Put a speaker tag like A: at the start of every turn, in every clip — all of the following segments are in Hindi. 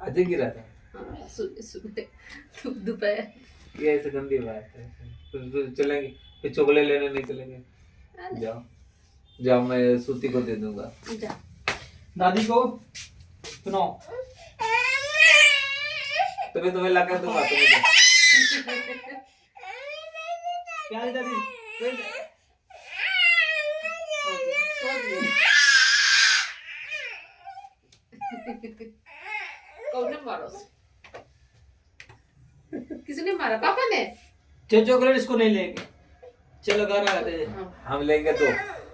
A: आज ही गिरा था।
B: हाँ, सुबह सुबह दोपहर।
A: ये ऐसे गंदी बात है। फिर चलेंगे, फिर चॉकलेट लेने नहीं चलेंगे। जाओ जाओ, मैं सूती को दे दूंगा।
B: जा।
C: दादी को सुनो,
A: तुम्हें लगा दूंगा तुम्हें।
C: क्या है दादी?
B: कौन ने मारा उसे? किसने मारा? पापा ने।
C: चॉकलेट इसको नहीं लेंगे, चलो घर आ गए।
A: हम लेंगे दो,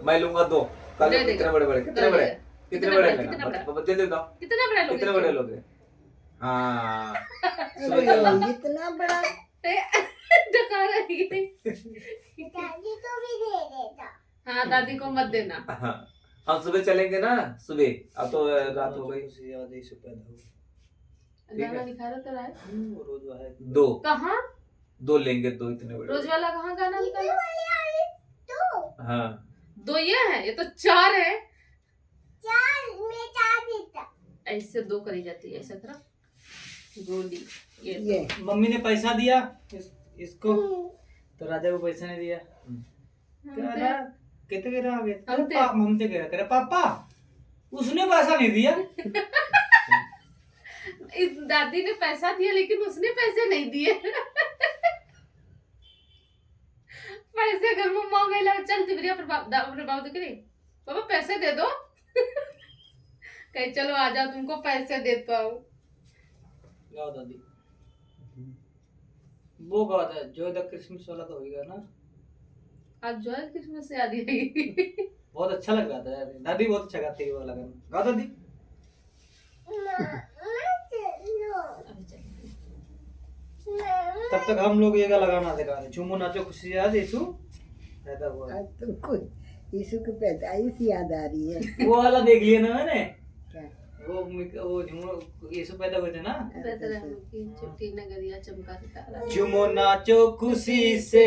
A: मैं लूंगा दो। कितने बड़े बड़े, कितने बड़े, कितने बड़े लेना? जल्दी बताओ,
B: कितना बड़ा लोगे?
A: कितने बड़े लोगे? हाँ
D: इतना बड़ा
B: डका रही है।
D: दादी को भी दे देता।
B: हाँ, दादी को मत देना।
A: हाँ, हम सुबह चलेंगे ना, सुबह। अब तो रात हो गई।
B: गाना दिखा रहा तो राय।
C: रोज है
A: दो
B: कहाँ?
A: दो लेंगे, दो इतने बड़े।
B: रोज वाला कहाँ गाना निकाला?
A: हाँ,
B: दो ये है, ये तो चार है।
D: चार में चार देता।
B: ऐसे दो करी जाती है, ऐसा करो। गोली
D: ये
C: मम्मी ने पैसा दिया इसको, तो राजा को पैसा नहीं दिया। कह रहा कितने कह रहा आगे, ममते कह रहा पापा उसने पैसा नहीं दिया।
B: इस दादी ने पैसा दिया लेकिन उसने पैसे नहीं दिए। पैसे घर में मांगे लगा, चल तिबरिया पर बाबू देखे नहीं, पापा पैसे दे दो। कहे चलो आ जाओ, तुमको पैसे देता हूँ।
C: गाओ दादी, वो गाओ था जो द क्रिसमस वाला तो होगा ना।
B: आज जो है क्रिसमस से याद आई।
C: बहुत अच्छा लग रहा था यार, दादी बहुत अच्छा गाती है वो वाला गाना। गाओ दादी। तब तक हम लोग ये गाना लगाना सिखा रहे, झूमो नाचो खुशी याद यीशु पैदा हुआ।
D: आज तुमको यीशु की पैदाइश याद आ रही है।
C: वो वाला देख लिया ना मैंने,
D: क्या?
C: वो झूमो यीशु पैदा हुए थे ना।
B: छुट्टी नगरिया चमका सितारा।
C: झूमो नाचो खुशी से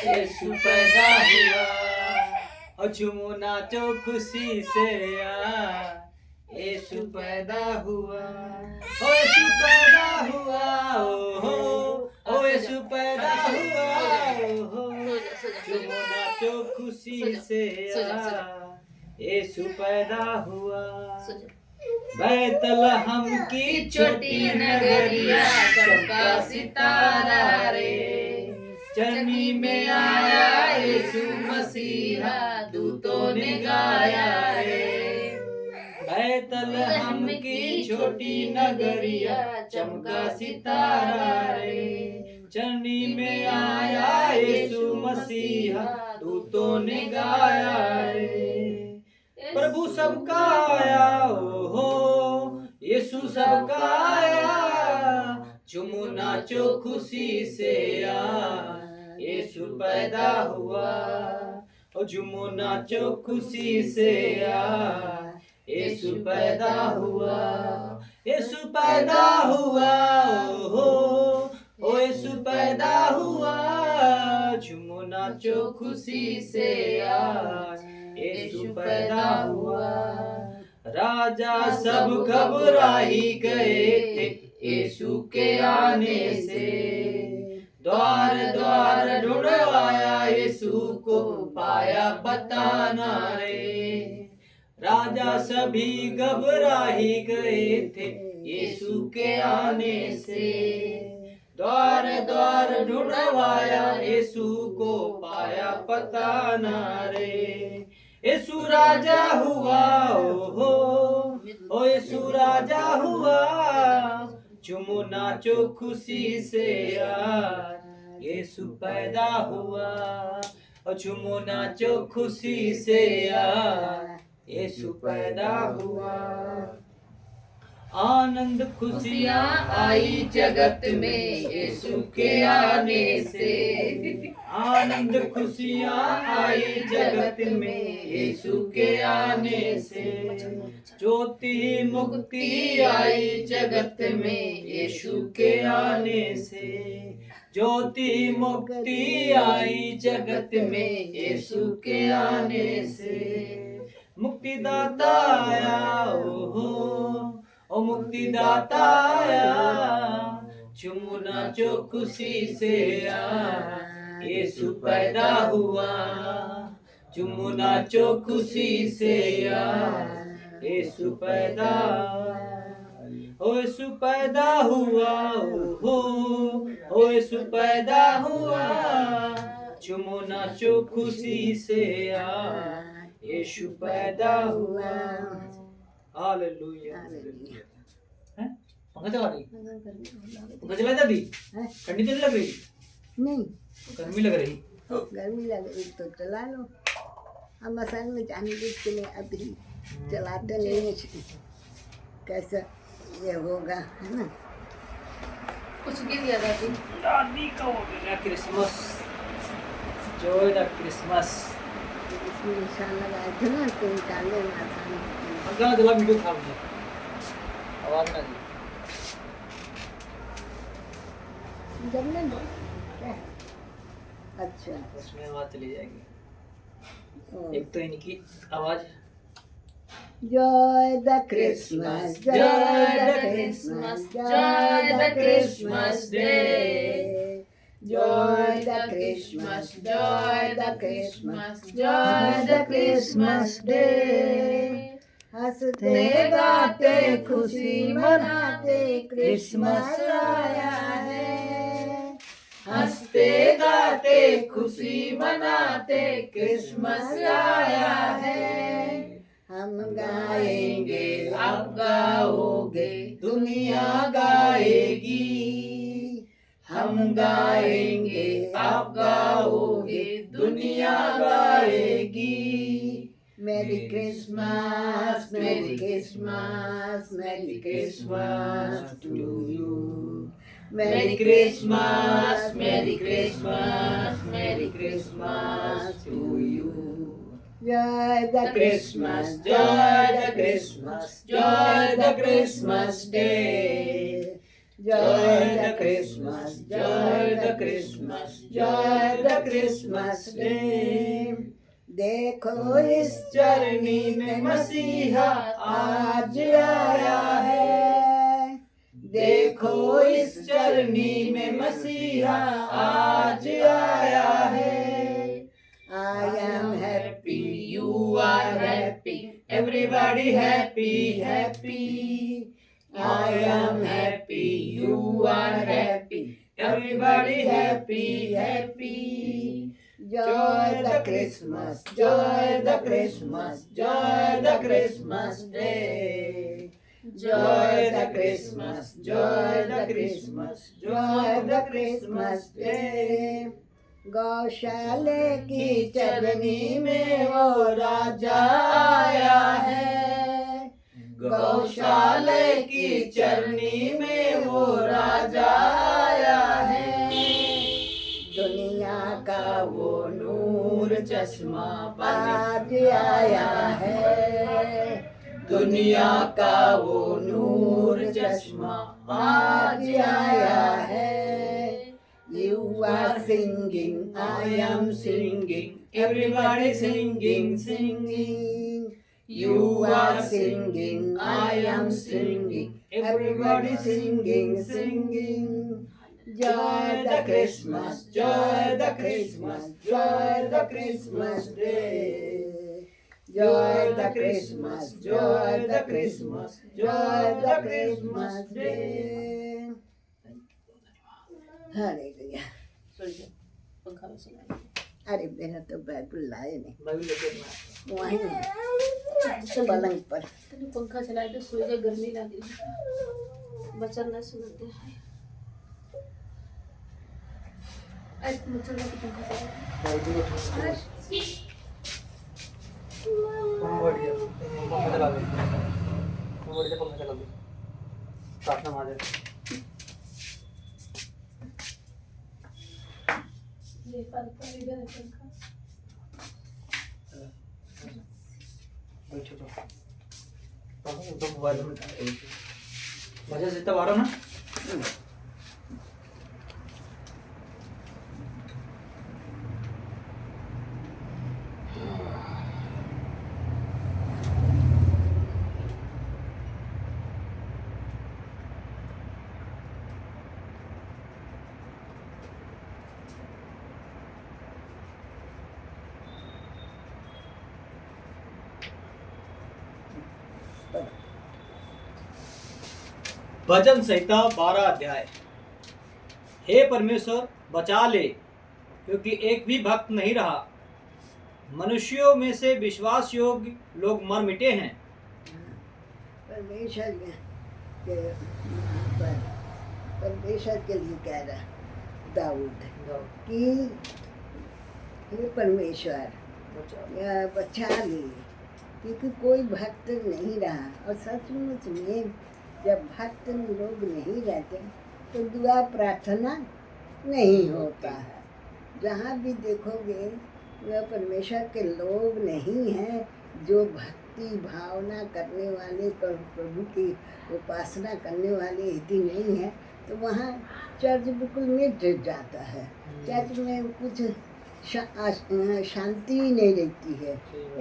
C: यीशु पैदा हुआ, और झूमो नाचो खुशी से यीशु पैदा हुआ, ओ यीशु पैदा हुआ, ओ यीशु पैदा हुआ, झूमो नाचो खुशी से यीशु पैदा हुआ। बैतलहम की छोटी नगरिया चमका सितारा रे, चरनी में आया यीशु मसीहा, दूतों ने गाया रे। बैतलहम की छोटी नगरिया चमका सितारा रे, चरनी में आया यीशु मसीहा, दूतों ने गाया रे। प्रभु सबका आया, हो यीशु सबका आया, झूमो नाचो खुशी से यीशु पैदा हुआ, और झूमो नाचो खुशी से यीशु पैदा हुआ, यीशु पैदा हुआ, ओ यीशु पैदा हुआ, झूमो नाचो खुशी से यीशु पैदा हुआ। राजा सब घबराई गए थे यीशु के आने से, द्वार द्वार ढूंढवाया यीशु को पाया बताना रे। राजा सभी घबराई गए थे यीशु के आने से, द्वार द्वार ढूंढवाया यीशु को पाया पता न रे। यीशु राजा हुआ, ओ यीशु राजा हुआ, झूमो नाचो खुशी से यीशु पैदा हुआ, और झूमो नाचो खुशी से यीशु पैदा हुआ। आनंद खुशियाँ आई जगत में यीशु के आने से, आनंद खुशियाँ आई जगत में यीशु के आने से, ज्योति मुक्ति आई जगत में यीशु के आने से, ज्योति मुक्ति आई जगत में यीशु के आने से। मुक्तिदाता आया, ओ मुक्तिदाता आया, झूमो नाचो खुशी से आ, यीशु पैदा हुआ। झूमो नाचो खुशी से आ, यीशु पैदा, ओ यीशु पैदा हुआ, ओ यीशु पैदा हुआ। झूमो नाचो खुशी से आ, यीशु पैदा हुआ। हालेलुया। हैं? पंखा चला रही? पंखा चला दादी? ठंडी तो नहीं लग रही?
D: नहीं,
C: गर्मी लग रही?
D: गर्मी लग रही तो चला लो। हम मसान में जाने के लिए अभी चलाते नहीं है, कैसा ये होगा, है ना।
B: कुछ गिर गया दादी।
C: दादी का हो गया क्रिसमस, जॉय द क्रिसमस।
D: इसमें निशान लगाए थे ना तो निकालने में आसानी।
C: पंखा चला, वीडियो खा मुझे, आवाज ना दी।
D: जमने दो क्या? अच्छा,
C: उसमें आवाज चली जाएगी।
D: ओ।
C: एक तो इनकी आवाज।
D: Joy the Christmas,
B: Joy the Christmas, joy the Christmas day.
D: Joy the Christmas,
B: joy the Christmas, joy the Christmas day.
D: हंसते गाते खुशी मनाते क्रिसमस आया है।
B: हंसते गाते खुशी मनाते क्रिसमस आया है।
D: हम गाएंगे
B: आप गाओगे
C: दुनिया गाएगी।
B: हम गाएंगे आप गाओगे दुनिया गाएगी।
D: मेरी Christmas, merry Christmas, merry Christmas to you.
B: Merry Christmas, merry Christmas, merry Christmas
D: to you. Joy the Christmas,
B: joy the Christmas, joy the Christmas day.
D: Joy the Christmas,
B: joy the Christmas,
D: joy the Christmas day. देखो इस चरनी में मसीहा आज आया है। देखो इस चरनी में मसीहा आज आया है। I am happy,
B: you are happy,
C: Everybody
B: happy, happy.
D: I am happy,
B: you are happy,
C: Everybody
B: happy, happy.
D: Joy the Christmas, joy the Christmas, joy the Christmas day. Joy the Christmas, joy the Christmas, joy the Christmas day. गौशाले की चरनी में वो राजा आया है। गौशाले की चरनी में वो राजा आया है। दुनिया का वो नूर चश्मा आज आया है। दुनिया का वो नूर चश्मा आज आया है। You are singing, I am singing, everybody singing, singing. You are singing, I am singing, everybody singing, singing. Joy the Christmas, joy the Christmas, joy the Christmas day. Joy the Christmas, joy the Christmas, joy the Christmas day. Hallelujah.
B: पंखा में सुनाई।
D: अरे मेरा तो बाइबल लाए नहीं,
C: मैं भी लेके ना
D: वहीं है पलंग पर।
B: तने पंखा चलाए तो सोई जा, गर्मी लगी। बचन ना सुनते हैं। ऐ मुझे लगा पंखा चला।
C: बढ़िया पंखा चला दे, बढ़िया पंखा चला दे। प्रार्थना मार
B: ये पर इधर है पंखा।
C: बैठो तो मोबाइल में मजा से तब आ रहा ना। भजन संहिता 12 अध्याय। हे परमेश्वर बचा ले, क्योंकि एक भी भक्त नहीं रहा। मनुष्यों में से विश्वास योग्य लोग मर मिटे हैं।
D: परमेश्वर के पर परमेश्वर के लिए कह रहा दाऊद कि हे परमेश्वर बचा ले, क्योंकि कोई भक्त नहीं रहा। और सचमुच में जब भक्त लोग नहीं रहते तो दुआ प्रार्थना नहीं होता है। जहाँ भी देखोगे वह परमेश्वर के लोग नहीं हैं, जो भक्ति भावना करने वाले, प्रभु की उपासना करने वाले यदि नहीं है तो वहाँ चर्च बिल्कुल मिट जाता है। चर्च में कुछ शांति ही नहीं रहती है।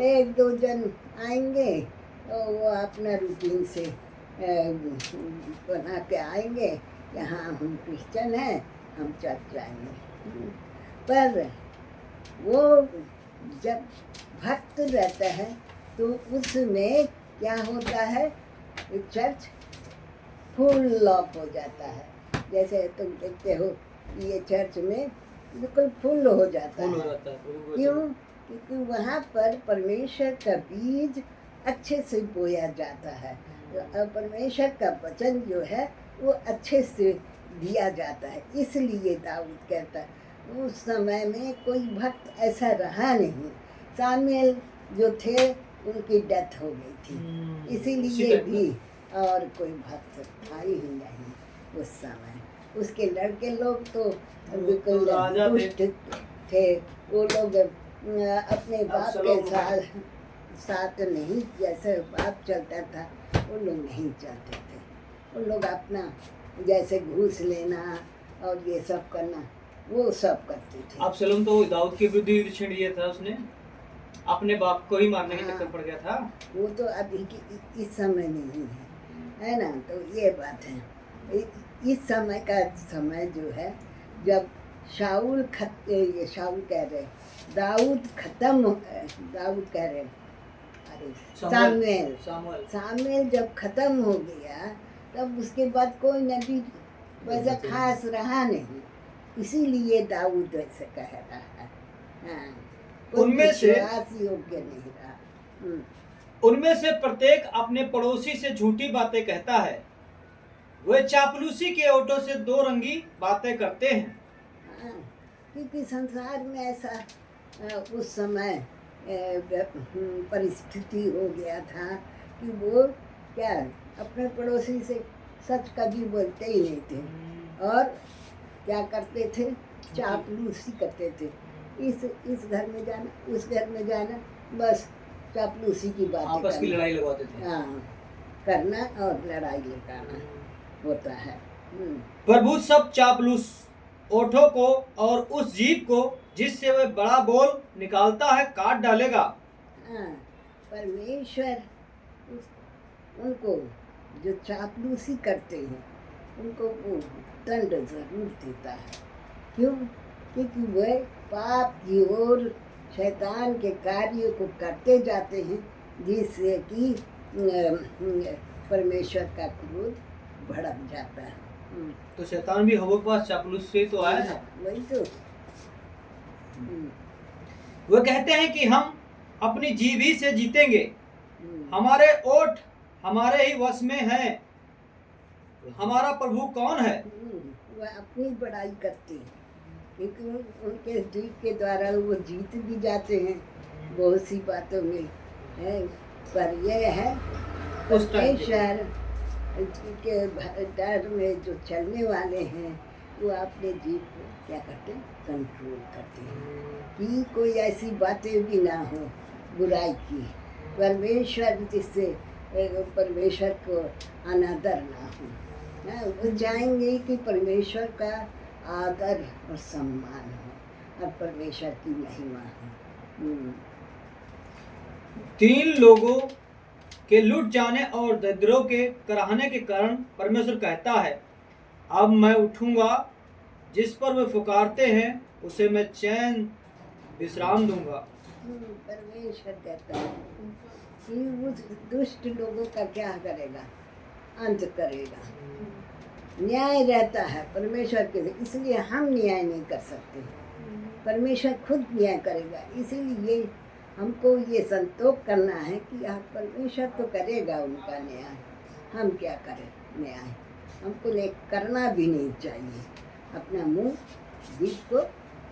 D: एक दो जन आएंगे और वो अपना रूटीन से बना के आएंगे, यहाँ हम क्रिश्चियन हैं, हम चर्च जाएंगे। पर वो जब भक्त रहता है तो उसमें क्या होता है, चर्च फुल ऑफ हो जाता है। जैसे तुम देखते हो ये चर्च में बिल्कुल फुल हो जाता है। क्यों? क्योंकि वहाँ पर परमेश्वर का बीज अच्छे से बोया जाता है। और परमेश्वर का वचन जो है वो अच्छे से दिया जाता है। इसलिए दाऊद कहता है उस समय में कोई भक्त ऐसा रहा नहीं। शामुएल जो थे उनकी डेथ हो गई थी, इसीलिए भी और कोई भक्त था ही नहीं उस समय। उसके लड़के लोग तो बिल्कुल दुष्ट थे। वो लोग अपने बाप के साथ नहीं, जैसे बाप चलता था वो लोग नहीं चलते थे। वो लोग अपना जैसे घूस लेना और ये सब करना वो सब करते थे।
C: अबसलोम तो दाऊद के विरुद्ध युद्ध छेड़ दिया था, उसने अपने बाप को ही मारने के चक्कर पड़ गया था।
D: वो तो अभी की इस समय नहीं है ना। तो ये बात है, इस समय का समय जो है जब शाऊल कह रहे दाऊद कह रहे अरे सामुएल जब खत्म हो गया तब उसके बाद कोई नबी वैसा खास रहा नहीं। इसीलिए दाऊद वैसे कह रहा है। हाँ,
C: उनमें से
D: योग्य नहीं रहा।
C: उनमें से प्रत्येक अपने पड़ोसी से झूठी बातें कहता है। वे चापलूसी के ओटों से दो रंगी बातें करते हैं।
D: क्योंकि संसार में ऐसा उस समय परिस्थिति हो गया था कि वो क्या अपने पड़ोसी से सच कभी बोलते ही नहीं थे और क्या करते थे, चापलूसी करते थे। इस घर में जाना, उस घर में जाना, बस चापलूसी की बात,
C: आपस की लड़ाई लगवाते थे।
D: हाँ, करना और लड़ाई लगाना होता है।
C: प्रभु सब चापलूस ओठों को और उस जीभ को जिससे वह बड़ा बोल निकालता है काट डालेगा।
D: हाँ, परमेश्वर उनको जो चापलूसी करते हैं उनको वो दंड जरूर देता है। क्यों? क्योंकि वह पाप की ओर शैतान के कार्यों को करते जाते हैं, जिससे कि परमेश्वर का क्रोध भड़क जाता है।
C: तो शैतान भी हवा के पास चापलूस से तो आया था।
D: वही तो।
C: वो कहते हैं कि हम अपनी जीभ ही से जीतेंगे, हमारे ओठ हमारे ही वश में हैं, हमारा प्रभु कौन है?
D: वह अपनी बड़ाई करते हैं, क्योंकि उनके जीत के द्वारा वो जीत भी जाते हैं बहुत सी बातों में है। पर यह है परमेश्वर के डर में जो चलने वाले हैं वो अपने जीत को क्या करते हैं, कंट्रोल करते हैं कि कोई ऐसी बातें भी ना हो बुराई की। परमेश्वर जिससे परमेश्वर को अनादर ना हो। वो चाहेंगे कि परमेश्वर का आदर और सम्मान हो और परमेश्वर की महिमा हो।
C: 3 लोगों के लुट जाने और दरिद्रों के कराहने के कारण परमेश्वर कहता है, अब मैं उठूंगा, जिस पर वे पुकारते हैं उसे मैं चैन विश्राम दूंगा।
D: परमेश्वर कहता है कि उस दुष्ट लोगों का क्या करेगा, अंत करेगा। न्याय रहता है परमेश्वर के लिए, इसलिए हम न्याय नहीं कर सकते, परमेश्वर खुद न्याय करेगा। इसीलिए हमको ये संतोष करना है कि परमेश्वर तो करेगा उनका न्याय, हम क्या करें न्याय, हमको करना भी नहीं चाहिए। अपना मुंह दिल को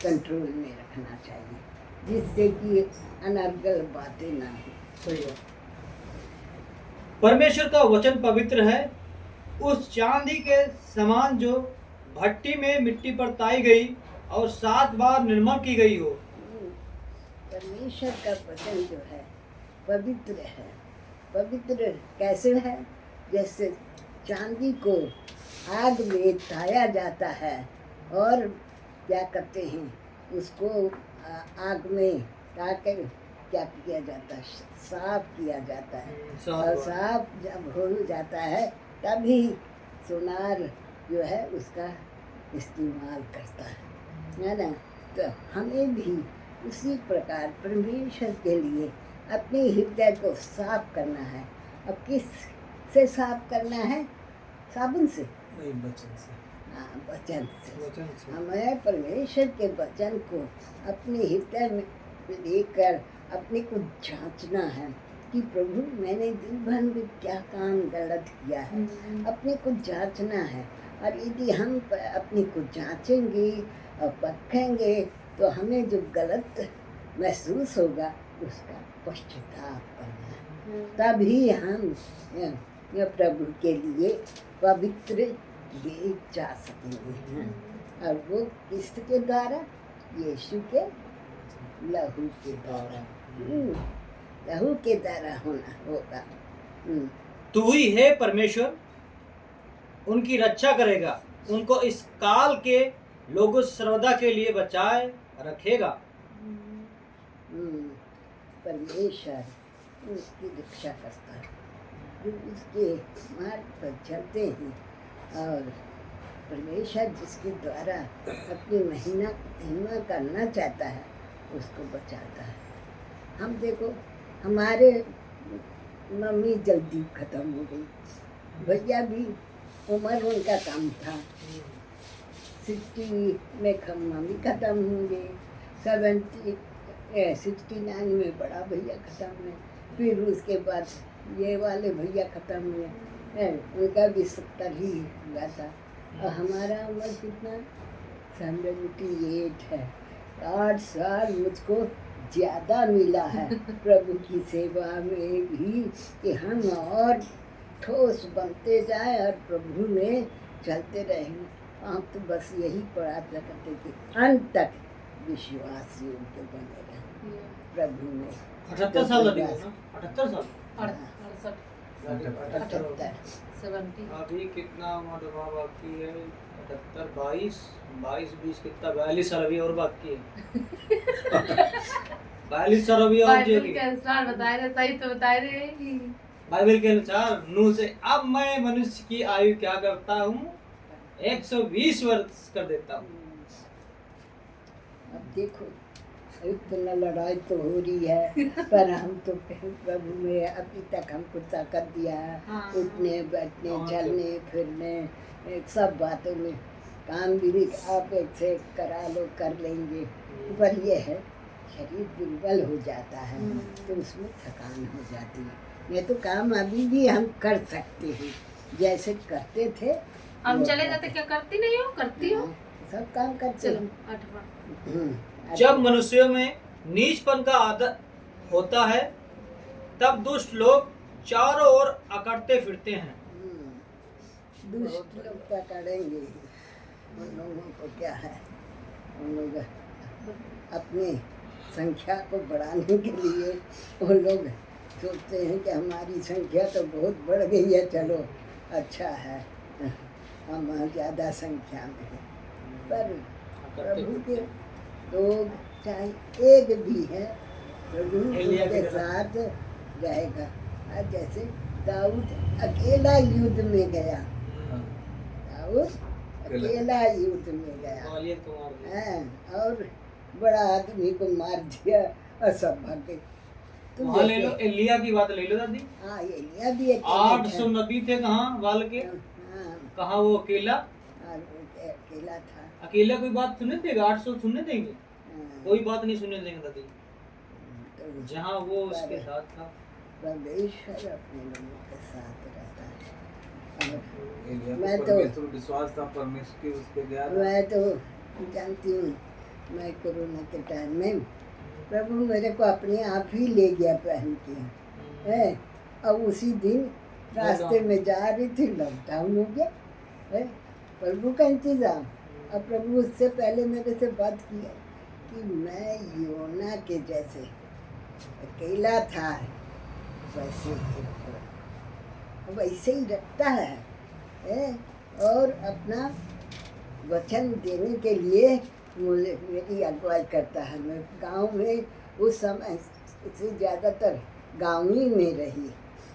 D: कंट्रोल में रखना चाहिए, जिससे कि अनर्गल बातें ना हो।
C: सही है। परमेश्वर का वचन पवित्र है, उस चांदी के समान जो भट्टी में मिट्टी पर ताई गई और 7 बार निर्मल की गई हो।
D: परमेश्वर का वचन जो है पवित्र है। पवित्र कैसे है? जैसे चांदी को आग में ताया जाता है और क्या करते हैं उसको आग में ताकर क्या किया जाता है, साफ किया जाता है। और साफ जब हो जाता है तभी सोनार जो है उसका इस्तेमाल करता है ना। तो हमें भी उसी प्रकार परमेश्वर के लिए अपने हृदय को साफ करना है। अब किस से साफ करना है? साबुन से?
C: नहीं, वचन से।
D: हाँ, वचन से।
C: वचन से।
D: हमें परमेश्वर के वचन को अपने हृदय में लेकर अपने को जांचना है कि प्रभु मैंने दिन भर में क्या काम गलत किया है, अपने को जांचना है। और यदि हम अपने को जांचेंगे और परखेंगे तो हमें जो गलत महसूस होगा उसका पश्चाताप करना है, तभी हम प्रभु के लिए पवित्र किए जा सकेंगे। और वो किसके द्वारा? यीशु के लहू के द्वारा। लहू के द्वारा होना होगा।
C: तू ही है परमेश्वर, उनकी रक्षा करेगा, उनको इस काल के लोगों से सर्वदा के लिए बचाए रखेगा।
D: परमेश्वर उसकी रक्षा करता है, जो उसके मार्ग पर चलते हैं। और परमेश्वर जिसके द्वारा अपनी महिमा करना चाहता है उसको बचाता है। हम देखो, हमारे मम्मी जल्दी ख़त्म हो गई, भैया भी उम्र उनका कम था, 60 में मम्मी ख़त्म होंगे, 69 में बड़ा भैया ख़त्म हुए, फिर उसके बाद ये वाले भैया ख़त्म हुए, उनका भी 70 ही हुआ था। और हमारा उम्र कितना? 78 है। 8 साल मुझको ज़्यादा मिला है प्रभु की सेवा में भी, कि हम और ठोस बनते जाएं और प्रभु में चलते रहें। आप तो बस यही प्रार्थना करते कि अंत तक विश्वास योग्य बने रहें प्रभु में।
C: 78 साल लगे ना? 78 साल?
D: 78
B: 70
C: अभी कितना उम्र बाकी है? 78, 22, 20 कितना? 42 साल अभी और बाकी है। 42 साल अभी और
B: बाइबल के अनुसार बताए रहे, सही तो बताए रहे कि
C: बाइबल के अनुसार नूह से अब मैं मनुष्य की आयु क्या करता हूँ? 120 वर्ष कर देता हूँ।
D: अब देखो, इतना लड़ाई तो हो रही है, पर हम तो प्रभु में अभी तक हमको ताकत दिया है।
B: हाँ।
D: उठने बैठने चलने फिरने सब बातों में काम भी आप एक से करा लो, कर लेंगे। पर ये है शरीर दुर्बल हो जाता है तो उसमें थकान हो जाती है। ये तो काम अभी भी हम कर सकते हैं जैसे करते थे।
B: हम
D: वो
B: चले जाते, क्या करती नहीं हो? करती हो?
D: सब काम करते
B: चलो
D: हैं।
B: 8वां।
C: जब मनुष्यों में नीचपन का आदत होता है तब दुष्ट लोग चारों ओर अकड़ते फिरते हैं।
D: दुष्ट लोग पकड़ेंगे, उन लोगों को क्या है, उन लोग अपने संख्या को बढ़ाने के लिए वो लोग सोचते हैं कि हमारी संख्या तो बहुत बढ़ गई है, चलो अच्छा है हम ज़्यादा संख्या में हैं। पर प्रभु के लोग चाहे एक भी है, प्रभु उनके साथ रहेगा। और जैसे दाऊद अकेला युद्ध में गया, दाऊद अकेला युद्ध में गया, और बड़ा आदमी को मार दिया और सब भाग गए। तुम
C: वहाँ ले लो,
D: जैसे
C: एलिया की बात ले लो दादी।
D: हाँ एलिया भी अकेले
C: 800
D: था।
C: नबी थे कहाँ बाल के,
D: हाँ
C: कहाँ वो अकेला,
D: और वो अकेला था।
C: अकेला कोई बात सुनने देगा? 800 सुनने देंगे?
D: हाँ,
C: कोई बात नहीं सुनने देंगे दादी,
D: तो
C: जहाँ वो उसके साथ था।
D: परमेश्वर अपने लोगों के साथ रहता है। और
A: एलिया
D: मैं
A: को
D: तो-
A: परमेश्वर विश्वास था, परमेश्वर के उस पे गया था।
D: मैं तो जानती हूँ, मैं कोरोना के टाइम में प्रभु मेरे को अपने आप ही ले गया पहन के है। और उसी दिन रास्ते में जा रही थी, लॉकडाउन हो गया है। प्रभु का इंतजाम। और प्रभु उससे पहले मेरे से बात किया कि मैं योना के जैसे अकेला था, वैसे ही रखो। वैसे ही रखता है। और अपना वचन देने के लिए मेरी अगुवाई करता है। मैं गांव में उस समय से ज़्यादातर गांव ही में रही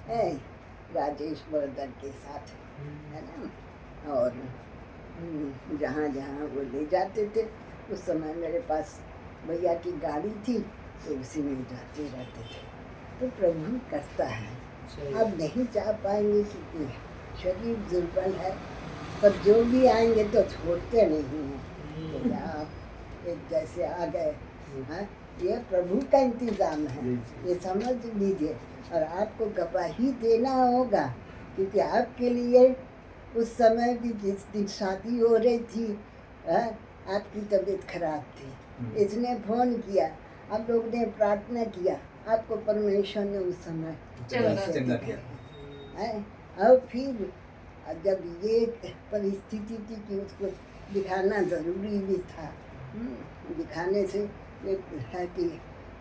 D: है, राजेश बर्दर के साथ, है ना। और जहाँ जहाँ वो ले जाते थे, उस समय मेरे पास भैया की गाड़ी थी, तो उसी में जाते रहते थे। तो प्रभु करता है। अब नहीं जा पाएंगे क्योंकि शरीर दुर्बल है, पर जो भी आएंगे तो छोड़ते नहीं हैं। तो आप एक जैसे आ गए, हाँ, ये प्रभु का इंतजाम है, ये समझ लीजिए। और आपको गवाही देना होगा, क्योंकि आपके लिए उस समय भी जिस दिन शादी हो रही थी, हाँ, आपकी तबीयत खराब थी, इसने फोन किया, आप लोग ने प्रार्थना किया, आपको परमेश्वर ने उस समय
A: चंगा किया।
D: है। और फिर जब ये परिस्थिति थी कि उसको दिखाना ज़रूरी भी था, दिखाने से एक है कि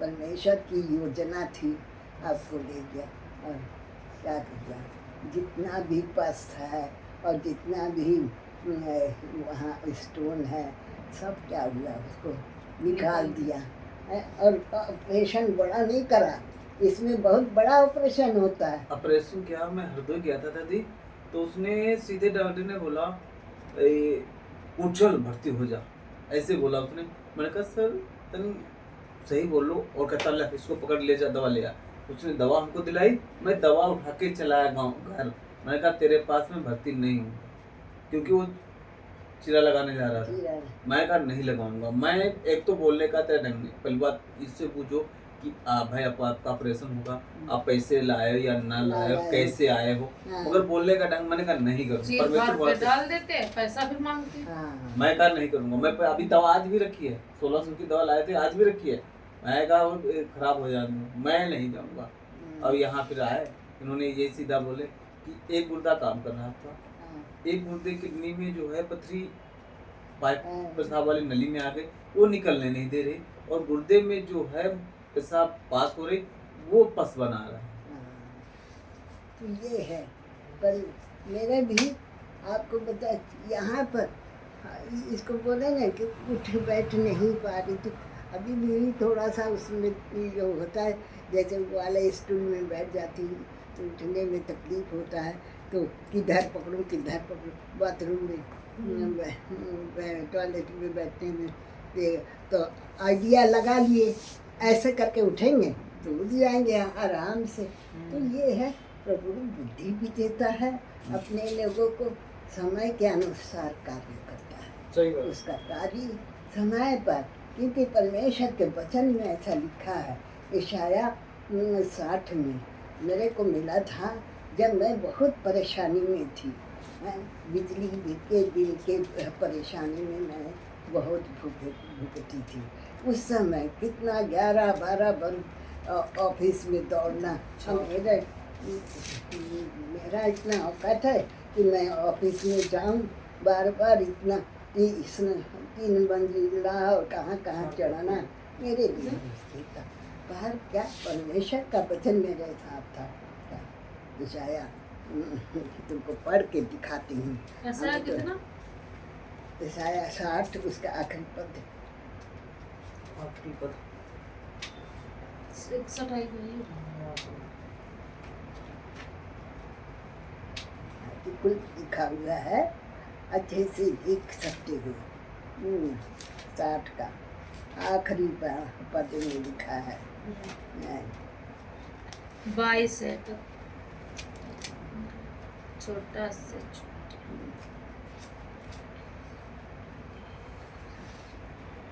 D: परमेश्वर की योजना थी, आपको ले गया। और क्या किया, जितना भी पस है और जितना भी वहाँ स्टोन है, सब क्या हुआ, उसको निकाल दिया है। और ऑपरेशन बड़ा नहीं करा, इसमें बहुत बड़ा ऑपरेशन होता है।
A: ऑपरेशन क्या, मैं हृदय गया था दादी, तो उसने सीधे डॉक्टर ने बोला उठ चल भर्ती हो जा, ऐसे बोला उसने। मैंने कहा सर तनी सही बोल लो, और कहता ले इसको पकड़ ले जा, दवा ले आ। उसने दवा हमको दिलाई, मैं दवा उठा के चलाया गाँव घर। मैंने कहा तेरे पास में भर्ती नहीं हूँ, क्योंकि वो चीरा लगाने जा रहा था। मैं कहा नहीं लगाऊंगा। मैं एक तो बोलने का तेरा ढंग नहीं, पहली बात इससे पूछो कि भाई आपका ऑपरेशन होगा, आप पैसे लाए या ना लाए, कैसे आए हो, मगर बोलने का ढंग मैंने कहा नहीं करूँगा।
B: परमेश्वर डाल देते, पैसा भी मांगते।
A: मैं कहा नहीं करूँगा। मैं अभी दवा आज भी रखी है, 1600 की दवा लाए थे, आज भी रखी है। मैं कहा वो खराब हो जाए, मैं नहीं जाऊँगा। अब यहाँ फिर आए, इन्होंने ये सीधा बोले कि एक गुर्दा काम कर रहा था, एक गुर्दे किडनी में जो है पथरी पाइप पेशाब वाली नली में आ गई, वो निकलने नहीं दे रही, और गुर्दे में जो है पेशाब पास हो रही, वो पस बना रहा है।
D: तो ये है। पर मेरे भी आपको बता, यहाँ पर इसको बोले ना कि उठ बैठ नहीं पा रही, तो अभी भी थोड़ा सा उसमें जो होता है, जैसे वाले स्टूल में बैठ जाती हूँ तो उठने में तकलीफ होता है, तो किधर पकड़ूँ किधर पकड़ूँ, बाथरूम में टॉयलेट में बैठने में तो आइडिया लगा लिए, ऐसे करके उठेंगे तो उठ जाएंगे आराम से। तो ये है, प्रभु बुद्धि भी देता है, अपने लोगों को समय के अनुसार कार्य करता है।
C: सही बात।
D: उसका कार्य समय पर, क्योंकि परमेश्वर के वचन में ऐसा लिखा है। इशाया 60 में मेरे को मिला था, जब मैं बहुत परेशानी में थी, बिजली बिल के परेशानी में मैं बहुत भुगती थी। उस समय कितना 11-12 वर्ष ऑफिस में दौड़ना। मेरा इतना औकात है कि मैं ऑफिस में जाऊं, बार बार इतना 3 मंजिला और कहाँ कहाँ चढ़ाना मेरे लिए मुश्किल था। बाहर क्या परमेश्वर का वचन मेरे साथ था। दिशाया तुमको पढ़ के दिखाती हूँ।
B: ऐसा कितना?
D: दिशाया 60 उसका आखिरी पद।
C: आखिरी पद
B: 61
D: कुल लिखा हुआ है, अच्छे से लिख सकते हो। 60 का आखिरी पद में लिखा है।
B: 22 है तो छोटा से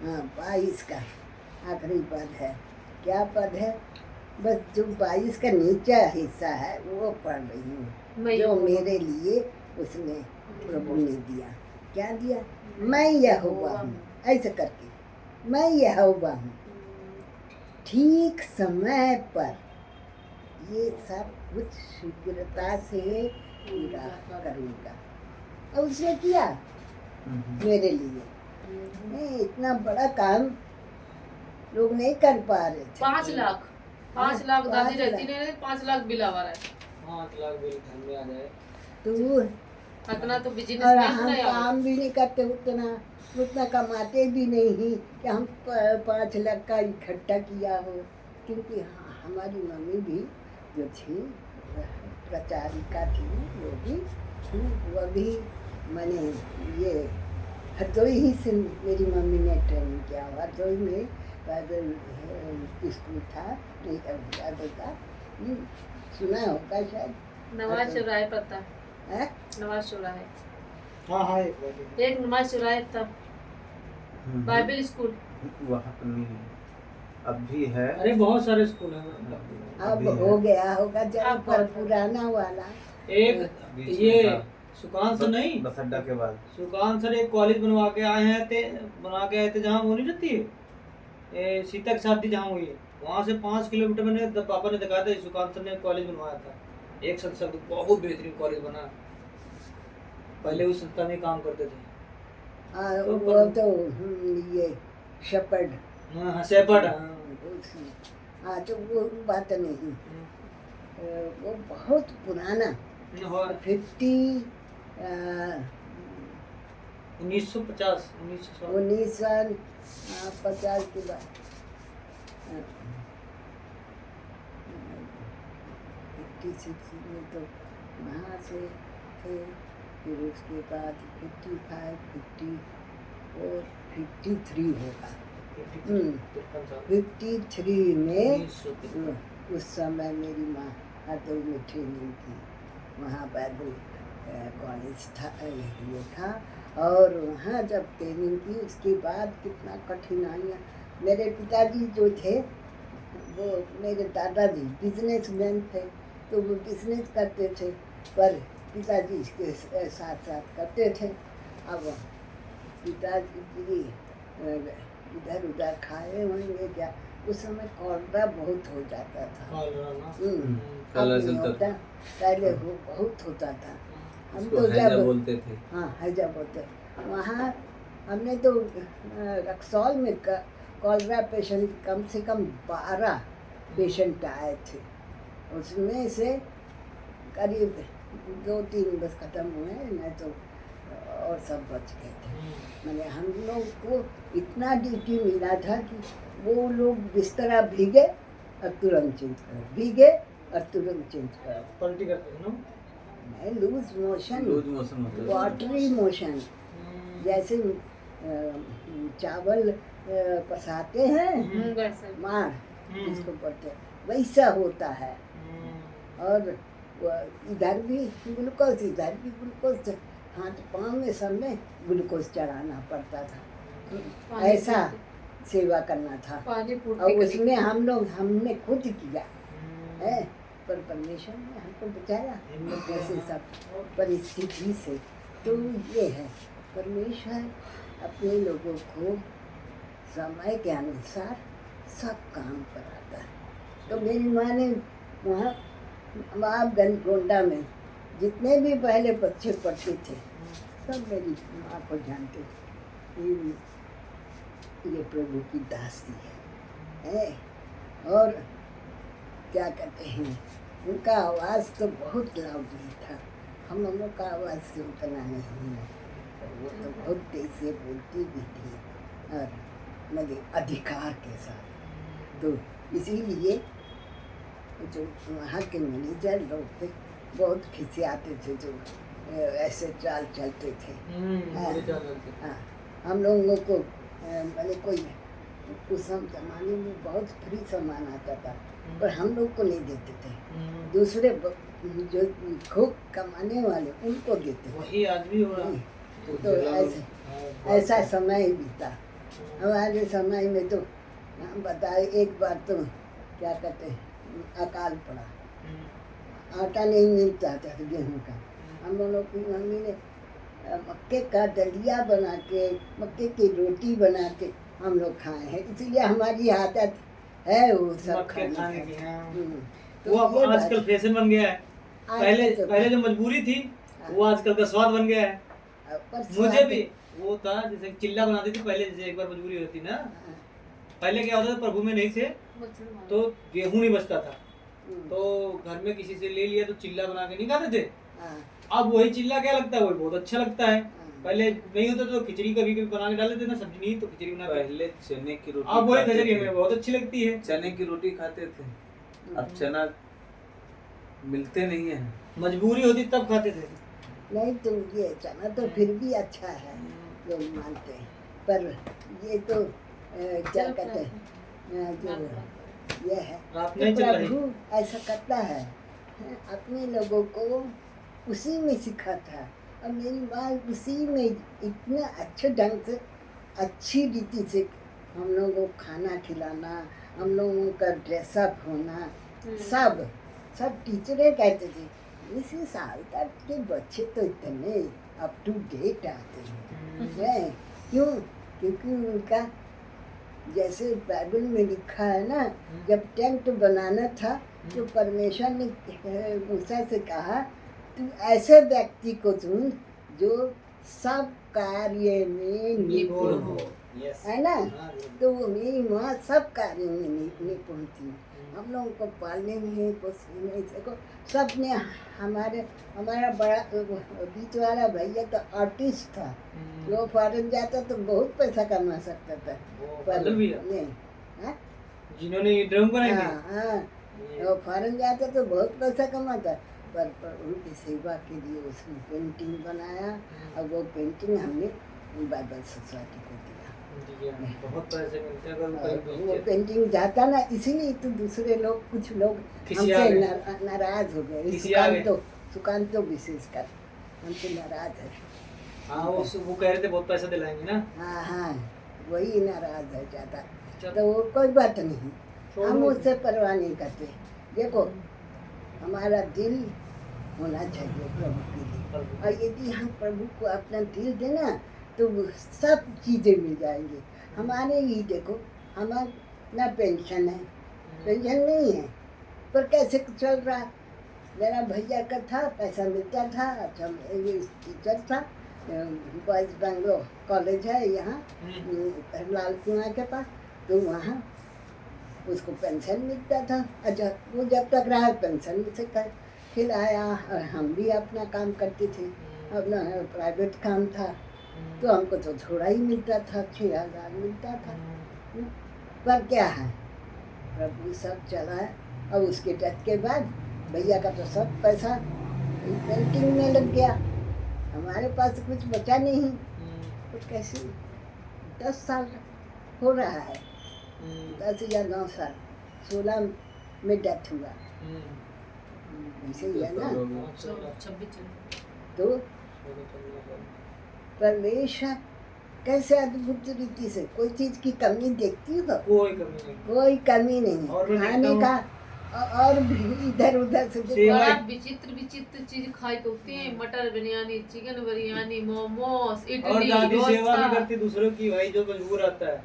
D: हाँ 22 का आखिरी पद है। क्या पद है? बस जो 22 का नीचा हिस्सा है वो पढ़ रही हूँ,
B: मैं
D: जो मेरे लिए उसने प्रभु ने दिया। क्या दिया? मैं यहोवा हूँ, ऐसे करके मैं यहोवा हूँ, ठीक समय पर ये सब कुछ शीघ्रता से पूरा करूँगा। और उसने किया मेरे लिए। नहीं, इतना बड़ा काम लोग नहीं कर पा रहे थे।
B: 5 लाख 5 लाख दादी
D: 5
B: रहती
D: लाख।
B: ने 5 लाख बिल आ रहा है
C: 5 लाख बिल घर में आ जाए।
D: तो
B: इतना तो बिजनेस
D: और
B: मैन
D: हम
B: नहीं आ
D: काम भी नहीं करते, उतना कमाते भी नहीं कि हम 5 लाख का इकट्ठा किया हो। क्योंकि हमारी मम्मी भी जो थी प्रचारिका थी, वो भी थी, वो भी मैंने ये हरदोई ही से मेरी मम्मी ने ट्रेनिंग किया। हरदोई में पैदल स्कूल था, नहीं पैदल था, सुना होगा शायद।
B: नवाज चौराहे पता
D: है
B: नवाज चौराहे
C: हाँ हाँ एक बार
B: एक नवाज चौराहे था बाइबल स्कूल
A: वहाँ नहीं, अब भी है।
C: अरे बहुत सारे स्कूल हैं।
D: अब
A: अभी है।
D: हो गया होगा जब
B: अब
D: पर
B: बहुत है।
D: पुराना वाला।
C: एक
A: बीच में
C: ये
A: था।
C: सुकान सर नहीं,
A: बस अड्डा के बाद
C: सुकान सर एक कॉलेज बनवा के आए थे जहाँ वो नहीं रहती है ये सीता की शादी जहाँ हुई है, वहाँ से 5 किलोमीटर मैंने पापा ने दिखाया था, सुकान सर ने कॉलेज बनवाया था। एक संस्था तो बहुत बेहतरीन कॉलेज बना। पहले उस संस्था में काम करते थे। तो
D: वो तो ये शेपर्ड।
C: हाँ सेपट।
D: हाँ तो वो बात नहीं, वो बहुत पुराना 50
C: 1950
D: 1950 के बाद 56 में तो वहाँ से थे। फिर उसके बाद 55, 54, 53 होगा। 53 में उस समय मेरी माँ हरदोई में ट्रेनिंग की, वहाँ बाइबल कॉलेज था, ये था। और वहाँ जब ट्रेनिंग की उसके बाद कितना कठिनाइयाँ। मेरे पिताजी जो थे वो मेरे दादाजी बिजनेसमैन थे, तो वो बिजनेस करते थे, पर पिताजी के साथ साथ करते थे। अब पिताजी इधर उधर खाए होंगे क्या, उस समय कॉलरा बहुत हो जाता था। अब नहीं होता, पहले वो बहुत होता था। हम
A: उसको
D: तो
A: हैजा
D: जब
A: बोलते थे।
D: हाँ हैजा बोलते, वहाँ हमने तो रक्सौल में कॉलरा पेशेंट कम से कम 12 पेशेंट आए थे, उसमें से करीब 2-3 बस ख़त्म हुए, नहीं तो और सब बच गए थे। मैंने हम लोग को इतना ड्यूटी मिला था कि वो लोग बिस्तरा भीगे और तुरंत चेंज करो, भीगे और तुरंत चेंज करो।
C: पलटी करते थे ना।
D: नहीं, लूज मोशन
A: होता है।
D: वाटरी मोशन, जैसे चावल पसाते हैं
B: वैसे
D: मार जिसको बोलते हैं, वैसा होता है। और इधर भी ग्लूकोज, इधर भी ग्लूकोज, हाथ पाँव में सब में ग्लूकोज चढ़ाना पड़ता था। ऐसा सेवा करना था।
B: पानी
D: और उसमें हमने खुद किया है, पर परमेश्वर ने हमको बचाया ऐसे सब परिस्थिति से। तो ये है, परमेश्वर अपने लोगों को समय के अनुसार सब काम कराता है। तो मेरी माँ ने वहाँ गोंडा में जितने भी पहले बच्चे पढ़ते थे सब मेरी माँ को जानते थे, ये प्रभु की दासी है। और क्या कहते हैं, उनका आवाज़ तो बहुत लाउडली था, हम लोगों का आवाज़ से उतना नहीं है। वो तो बहुत तेज से बोलती भी थी और मेरे अधिकार के साथ। तो इसीलिए जो वहाँ के मैनेजर लोग थे बहुत खिसियाते थे, जो ऐसे चाल चलते थे। हाँ, हम लोगों को मैंने कोई उस जमाने में बहुत फ्री सामान आता था, पर हम लोग को नहीं देते थे, दूसरे जो खूब कमाने वाले उनको देते थे।
C: वही आदमी हो रहा।
D: तो ऐसा समय बीता। हमारे समय में तो हम बताए, एक बार तो क्या कहते हैं, अकाल पड़ा, आटा नहीं मिलता था गेहूं का। हम लोगों की मम्मी ने मक्के का दलिया बना के, मक्के की रोटी बना के हम लोग खाए हैं, इसलिए हमारी आदत है वो सब
C: मक्के खाने की। हाँ।
D: तो
C: वो अब
D: ये
C: आजकल
D: बात-
C: फैशन बन गया है। पहले
D: तो-
C: पहले जो मजबूरी थी वो आजकल का स्वाद बन गया है।
D: पर
C: मुझे
D: स्वाद-
C: भी वो था, जैसे चिल्ला बनाती थी पहले, जैसे एक बार मजबूरी होती ना, पहले क्या होता था, प्रभु में नहीं थे तो गेहूं नहीं बचता था, तो घर में किसी से ले लिया तो चिल्ला बना के नहीं खाते थे।
D: हाँ,
C: अब वही चिल्ला क्या लगता है, वही बहुत अच्छा लगता है।
D: हाँ।
C: पहले नहीं होता तो खिचड़ी कभी कभी बना के डाल देते ना, सब्जी नहीं तो खिचड़ी बना के।
A: पहले चने की रोटी
C: अब वही
A: खाते
C: खिचड़ी
A: थे।
C: हमें बहुत अच्छी लगती है।
A: चने की रोटी खाते थे, अब चना मिलते नहीं है।
C: मजबूरी होती तब खाते थे।
D: नहीं तो ये चना तो फिर भी अच्छा है, लोग मानते हैं, पर ये तो क्या कहते हैं, जो ये है
C: रात
D: तो
C: नहीं चल रही।
D: प्रभु ऐसा करता है, अपने लोगों को उसी में सिखाता है। और मेरी माँ उसी में इतना अच्छे ढंग से, अच्छी रीति से हम लोगों को खाना खिलाना, हम लोगों का ड्रेसअप होना, सब सब टीचरें कहते थे इसी साल तक के बच्चे तो इतने अप टू डेट आते हैं। क्यों? क्योंकि उनका जैसे बाइबल में लिखा है ना, जब टेंट बनाना था तो परमेश्वर ने मूसा से कहा, तू ऐसे व्यक्ति को चुन जो सब कार्य में निपुण हो, है ना। तो मेरी माँ सब कार्यों में निपुण थी, हम लोगों को पालने में, पोसने में, देखो सब ने हमारा बड़ा बीच वाला भैया तो आर्टिस्ट था, वो फॉरेन जाता तो बहुत पैसा कमा सकता था, पर नहीं, हाँ?
C: जिन्होंने ये ड्रम बनाई थी।
D: हाँ, वो फॉरेन जाता तो बहुत पैसा कमाता, पर उनकी सेवा के लिए उसने पेंटिंग बनाया, और वो पेंटिंग हमने बाइबल सोसाइटी को दिया।
C: बहुत पैसे मिलते हैं अगर वो कहीं
D: वो
C: बेचे।
D: पेंटिंग जाता ना, इसीलिए तो दूसरे लोग, कुछ लोग
C: खिसिया
D: हमसे
C: गए।
D: नाराज हो गए।
C: खिसिया गए।
D: सुकांत तो विशेषकर हमसे नाराज है।
C: हाँ वो कह रहे थे बहुत पैसा दिलाएंगे ना।
D: हाँ हाँ, वही नाराज है ज़्यादा,
C: चलो।
D: तो वो कोई बात नहीं,
C: छोड़ो।
D: हम उससे परवाह नहीं करते। देखो हमारा दिल होना चाहिए प्रभु के लिए, और यदि हम प्रभु को अपना दिल देना तो वो सब चीज़ें मिल जाएंगी। हमारे ही देखो, हमारा ना पेंशन है, पेंशन नहीं है, पर कैसे चल रहा। मेरा भैया का था, पैसा मिलता था, अच्छा टीचर था, बॉयज़ बेंगलोर कॉलेज है यहाँ लाल कुआं के पास, तो वहाँ उसको पेंशन मिलता था। अच्छा, वो जब तक रहा पेंशन से खिलाया, और हम भी अपना काम करते थे, अपना प्राइवेट काम था, तो हमको तो थोड़ा ही मिलता था, 6,000 मिलता था। पर क्या है, प्रभु सब चला है। और उसके डेथ के बाद भैया का तो सब पैसा पेंटिंग में लग गया, हमारे पास कुछ बचा नहीं। तो कैसे 10 साल हो रहा है, 10 या 9 साल, 16 में डेथ हुआ, ऐसे ही है ना। तो परमेश्वर कैसे अद्भुत रीति से कोई चीज की कमी देखती हो,
C: कोई कमी नहीं।
D: कोई कमी नहीं।
C: और मैं
D: खाने
C: देखता
D: का और भी इधर उधर से
C: सेवा-
B: बड़ा विचित्र विचित्र चीज खाई होती है, मटर बिरयानी, चिकन बिरयानी, मोमोस,
C: और
B: इडली,
C: दादी सेवा भी
B: डोसा।
C: करती दूसरों की, भाई जो मजबूर आता है।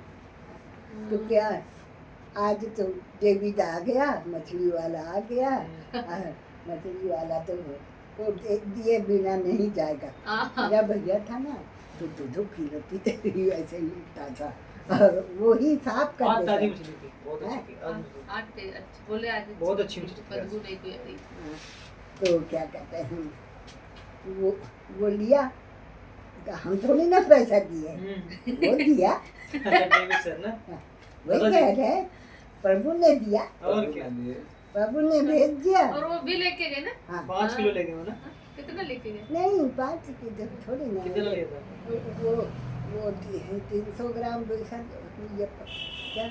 D: तो क्या है, आज तो डेविड आ गया, मछली वाला आ गया, मछली वाला तो वो दिए बिना नहीं जाएगा। मेरा भैया था ना, तो दूधो खिलाती थी, वैसे ही लिखता था, और वो ही साफ कर
C: आज ताजी
D: देता।
C: मछली थी, बहुत अच्छी थी। आज मछली।
B: बोले आज
C: बहुत अच्छी मछली थी।
B: बदबू नहीं कोई आ रही।
D: हाँ, तो क्या कहते हैं, वो लिया, तो हम थोड़ी ना पैसा दिए, वो दिया,
C: डेविड सर ना।
D: वही
C: दादाजी।
D: कह रहे, प्रभु ने दिया,
C: और क्या,
D: प्रभु ने भेज दिया।
B: और वो भी लेके गए ना,
D: हाँ,
C: 5 किलो ले गए हो ना।
B: कितना लेके गए?
D: नहीं 5 की जब थोड़ी ना,
C: कितना लिया था?
D: वो 300 ग्राम बेसन, ये क्या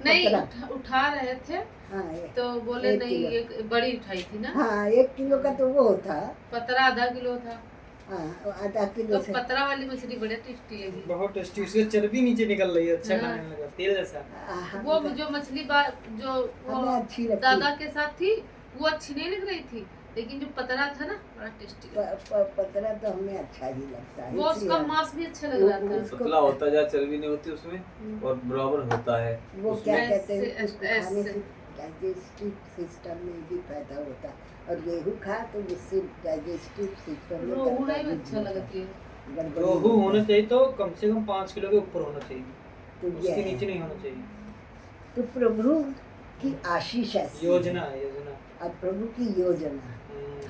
B: नहीं
D: पतरा।
B: उठा रहे थे
D: हाँ
B: तो बोले
D: 1
B: नहीं,
D: किलो।
B: एक बड़ी उठाई थी ना,
D: हाँ 1 किलो का तो वो था।
B: पतरा आधा किलो था।
D: हाँ आधा किलो
B: तो
D: से।
B: पतरा वाली मछली बड़े टेस्टी लगी।
C: बहुत टेस्टी, उससे चर्बी नीचे निकल रही है, अच्छा
B: हाँ।
C: खाने में लगा, तेल जैसा।
B: वो जो मछली जो वो
D: हमें अच्छी लगती
B: दादा के साथ थी वो अच्छी नहीं लग रही थी, लेकिन जो पतरा था ना बड़ा टेस्टी लगा।
D: पतरा तो हमें अच्छा ही लगता है।
B: वो उसका
D: इसलिए
B: मांस भी अच्छा लग रहा था।
D: उसको-
A: पतला होता जा, चर्बी नहीं होती उसमें
B: हम्म।
A: और बराबर होता है
D: वो
A: उसमें।
D: क्या कहते हैं,
B: ऐसे-
D: उसको खाने
B: ऐसे।
D: से डाइजेस्टिव सिस्टम में भी फायदा होता है। और गेहूँ खा तो उससे डाइजेस्टिव सिस्टम में
B: रोहू नहीं
D: गड़बड़ी
B: अच्छा
D: होता है।
B: लगती है।
D: गड़बड़ी
C: रोहू
D: होता
C: होना
D: है।
C: चाहिए तो कम से कम 5 किलो के ऊपर होना चाहिए,
D: तो ये
C: उसके
D: है।
C: नीचे नहीं होना चाहिए।
D: तो प्रभु की आशीष ऐसी
C: योजना है, योजना।
D: और प्रभु की योजना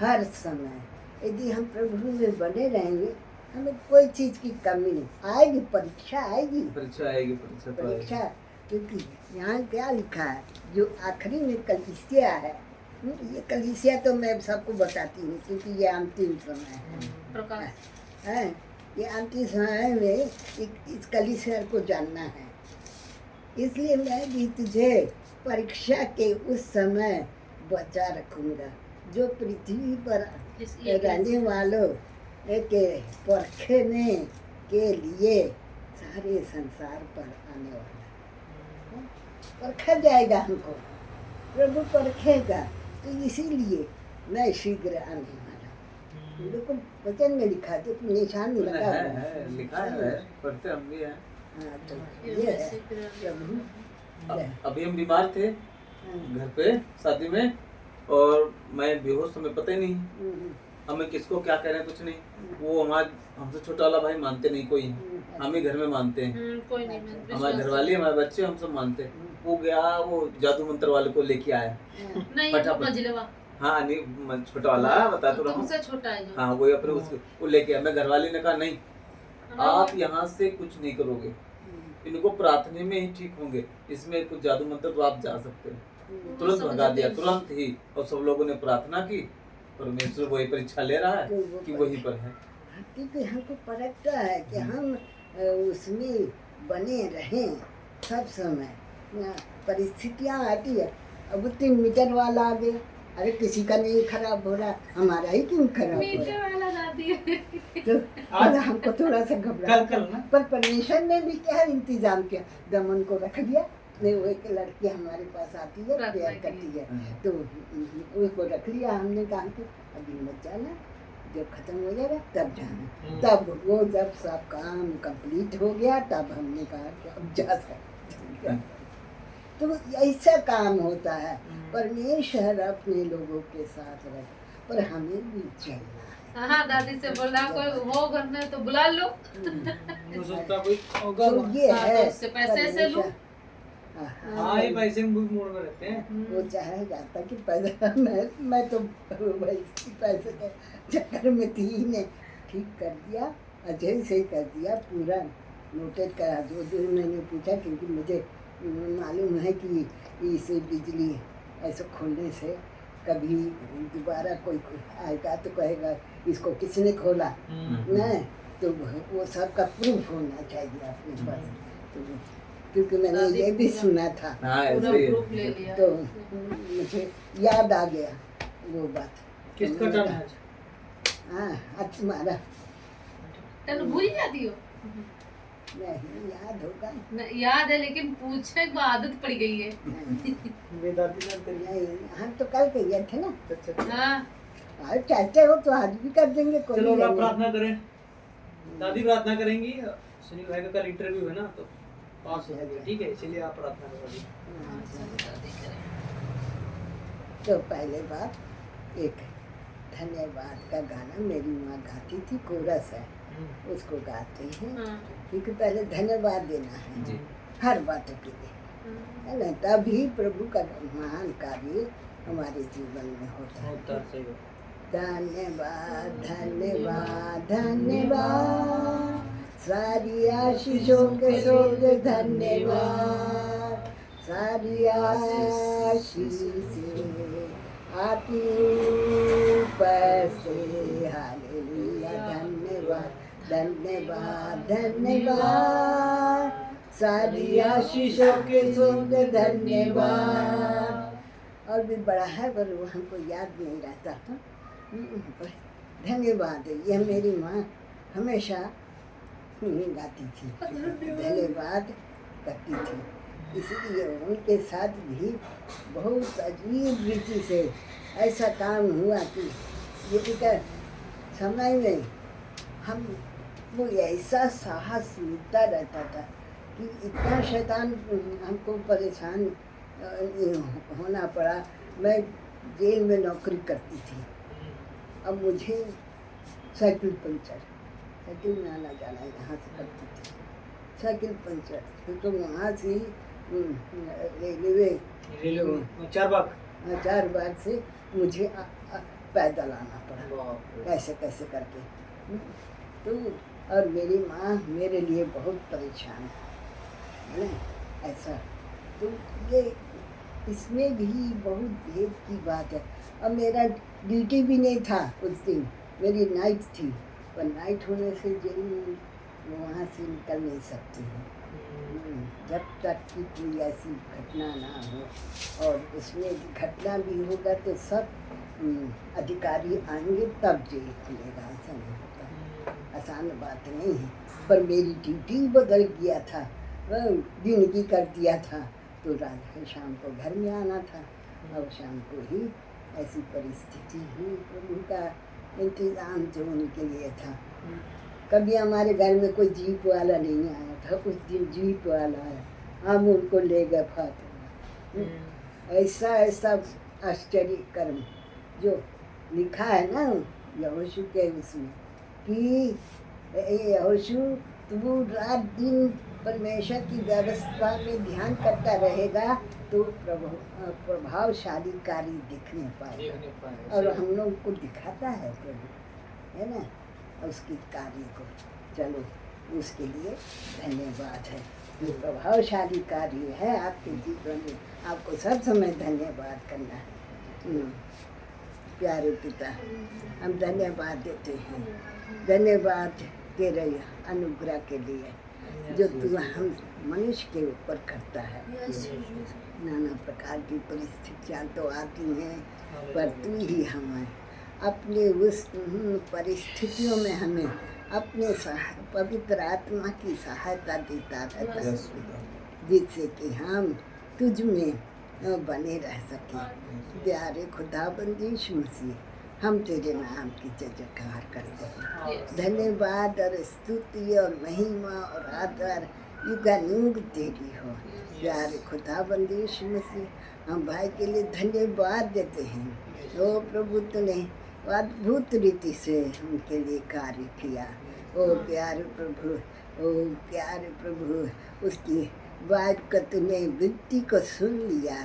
D: हर समय यदि हम प्रभु में बने रहेंगे, हमें कोई चीज की कमी नहीं आएगी। परीक्षा आएगी,
A: परीक्षा आएगी, परीक्षा तो आएगी।
D: परीक्षा, क्योंकि यहाँ क्या लिखा है, जो आखिरी में कलीसिया है। ये कलीसिया तो मैं सबको बताती हूँ क्योंकि ये अंतिम समय है।
B: प्रकाश
D: है ये अंतिम समय में इस कलीसिया को जानना है। इसलिए मैं भी तुझे परीक्षा के उस समय बचा रखूंगा, जो पृथ्वी पर रहने वालों के परखने के लिए सारे संसार पर आने वाला है। परखा जाएगा हमको, प्रभु परखेगा। तो इसीलिए मैं शीघ्र आने वाला हूँ। बिल्कुल वचन में लिखा है, तो निशान लगा हुआ
A: है, लिखा है, पढ़ते हम भी हैं।
D: हाँ तो ये है प्रभु।
A: अभी हम बीमार थे घर पे शादी में, और मैं बेहोश, हमें पता ही नहीं हमें किसको क्या कह रहे हैं, कुछ नहीं। वो हमसे छोटा वाला भाई मानते नहीं कोई, हम ही घर में मानते हैं।
B: कोई नहीं मानता।
A: हमारे घरवाली, हमारे बच्चे, हम सब मानते हैं। वो गया, वो जादू मंत्र वाले को लेके आया।
B: नहीं वो
A: फटाफट।
B: मझिलवा
A: हाँ नहीं, छोटा वाला बता तो रहा हूँ।
B: तुमसे छोटा है जो।
A: हाँ वही अपने उसको वो लेके आया। मैं घरवाली ने कहा नहीं, आप यहाँ से कुछ नहीं करोगे, इनको प्रार्थना में ही ठीक होंगे, इसमें कुछ जादू मंत्र तो आप जा सकते हो। तुरंत भगा दिया, तुरंत ही। और सब लोगों ने प्रार्थना की, परमेश्वर वही परीक्षा ले रहा है कि वहीं पर है।
D: क्योंकि हमको परखता है कि हम उसमें बने रहें सब समय। परिस्थितियाँ आती है, अब 3 मीटर वाला आ गया, अरे किसी का नहीं खराब हो रहा, हमारा ही क्यों खराब हो
B: मीठे
D: रहा।
B: वाला दादी
D: तो आज हमको थोड़ा सा घबरा
C: कल ना।
D: पर परमेश्वर ने भी क्या इंतजाम किया, दमन को रख दिया। नहीं वो एक लड़की हमारे पास आती है, प्रेयर करती है, तो उसको रख लिया। हमने कहा कि अभी मत जाना, जब खत्म हो जाएगा तब जाना। तब वो जब सब काम कंप्लीट हो गया तब हमने कहा कि अब जा सकते। तो ऐसा काम होता है। परमेश्वर अपने लोगों के साथ रहे, पर हमें भी चलना है।
B: हाँ दादी से बोल रहा कोई हो घर में तो बुला लो।
C: हो सकता कोई होगा
D: तो
C: वहाँ।
D: ये
B: हाँ,
D: है
B: तो उससे पैसे से लूं।
C: हाँ ये पैसे मूड में रहते हैं।
D: वो चाहे जाता कि पैसा मैं तो वैसे पैसे के चक्कर में थी ही नहीं। ठीक कर दिया, अजय से कर दिया, पूरा नोटेड करा। जो मैंने पूछा, क्योंकि मुझे मालूम है कि इस बिजली ऐसे खोलने से कभी दोबारा कोई आएगा तो कहेगा इसको किसने खोला, नहीं तो वो सब का प्रूफ होना चाहिए अपने पास। तो क्योंकि मैंने ये भी सुना था,
A: हाँ
B: पूरा
A: ऐसे ही
B: प्रूफ
A: है।
B: ले लिया।
D: तो मुझे याद आ गया वो बात।
C: किसका टर्न है आज?
D: हाँ आज तुम्हारा
B: तेन भूल जाती हो।
D: नहीं याद होगा।
B: याद है लेकिन पूछने को आदत पड़ गई है।
C: वेदांती सर तेरी।
D: नहीं हम तो कल के गए थे ना।
C: अच्छा।
B: हाँ
D: और चाहते हो तो आज भी कर देंगे, कोई
C: चलो
D: नहीं।
C: अब प्रार्थना करें। दादी प्रार्थना करेंगी। सुनील भाई का कल इंटरव्यू है ना, तो पास हो गया, ठीक है, इसलिए आप प्रार्थना करो।
D: हाँ,
B: चलो दादी करें।
D: तो पहले बात एक धन्यवाद का गाना मेरी माँ गाती थी, कोरस है, उसको गाते हैं।
B: हाँ,
D: क्योंकि पहले धन्यवाद देना है
A: जी।
D: हर बातों के लिए, है ना, तभी प्रभु का महान कार्य हमारे जीवन में होता है।
C: होता है, सही बात।
D: धन्यवाद धन्यवाद धन्यवाद, सारी आशीषों के स्वर्ग धन्यवाद, सारी आशीषें आती ऊपर से, हालेलुया। धन्यवाद धन्यवाद धन्यवाद, सारी आशीषों के सोते धन्यवाद। और भी बड़ा है पर वो हमको याद नहीं रहता था। पर धन्यवाद, यह मेरी माँ हमेशा गाती थी, धन्यवाद करती थी। इसलिए उनके साथ भी बहुत अजीब रीति से ऐसा काम हुआ कि ये समय में हम वो ऐसा साहस मिलता रहता था कि इतना शैतान हमको परेशान होना पड़ा। मैं जेल में नौकरी करती थी। अब मुझे साइकिल पंचर, साइकिल में आना जाना यहाँ से करती थी, साइकिल पंचर, फिर तो वहाँ से रेलवे 4 बार से मुझे पैदल आना पड़ा, कैसे कैसे करके। तो और मेरी माँ मेरे लिए बहुत परेशान है ना, ऐसा। तो ये इसमें भी बहुत भेद की बात है। अब मेरा ड्यूटी भी नहीं था उस दिन, मेरी नाइट थी, पर नाइट होने से जेल में वहाँ से निकल नहीं सकती हूँ जब तक कि कोई ऐसी घटना ना हो। और उसमें घटना भी होगा तो सब अधिकारी आएंगे तब जेल खुलेगा, ऐसा नहीं होता। आसान बात नहीं है। पर मेरी ड्यूटी बदल गया था, दिन की कर दिया था, तो रात शाम को घर में आना था। और शाम को ही ऐसी परिस्थिति हुई, प्रभु का इंतज़ाम जो उनके लिए था। कभी हमारे घर में कोई जीप वाला नहीं आया था, उस दिन जीप वाला आया, हम उनको ले गए फातिमा। ऐसा ऐसा आश्चर्य कर्म जो लिखा है ना यहोशू के उसमें कि यहोशू तू रात दिन परमेश्वर की व्यवस्था में ध्यान करता रहेगा तो प्रभावशाली कार्य दिखने पाएगा। और हम लोग को दिखाता है प्रभु, है ना, उसकी कार्य को। चलो उसके लिए धन्यवाद है, जो प्रभावशाली कार्य है आपके जीवन में, आपको सब समय धन्यवाद करना है। प्यारे पिता, हम धन्यवाद देते हैं, धन्यवाद तेरे अनुग्रह के लिए जो तू हम मनुष्य के ऊपर करता है। नाना प्रकार की परिस्थितियाँ तो आती हैं, पर तू ही हमें अपने उस परिस्थितियों में हमें अपने पवित्र आत्मा की सहायता देता रहता है, जिससे कि हम तुझ में बने रह सकें। प्यारे खुदाबंद यीशु मसीह, हम तेरे नाम की जय जयकार करते हैं। धन्यवाद और स्तुति और महिमा और आदर युगानुग तेरी हो। प्यारे खुदाबंद यीशु मसीह, हम भाई के लिए धन्यवाद देते हैं। ओ प्रभु, तूने अद्भुत रीति से उनके लिए कार्य किया। ओ प्यारे प्रभु, ओ प्यारे प्रभु, उसकी बात को तूने विनती को सुन लिया।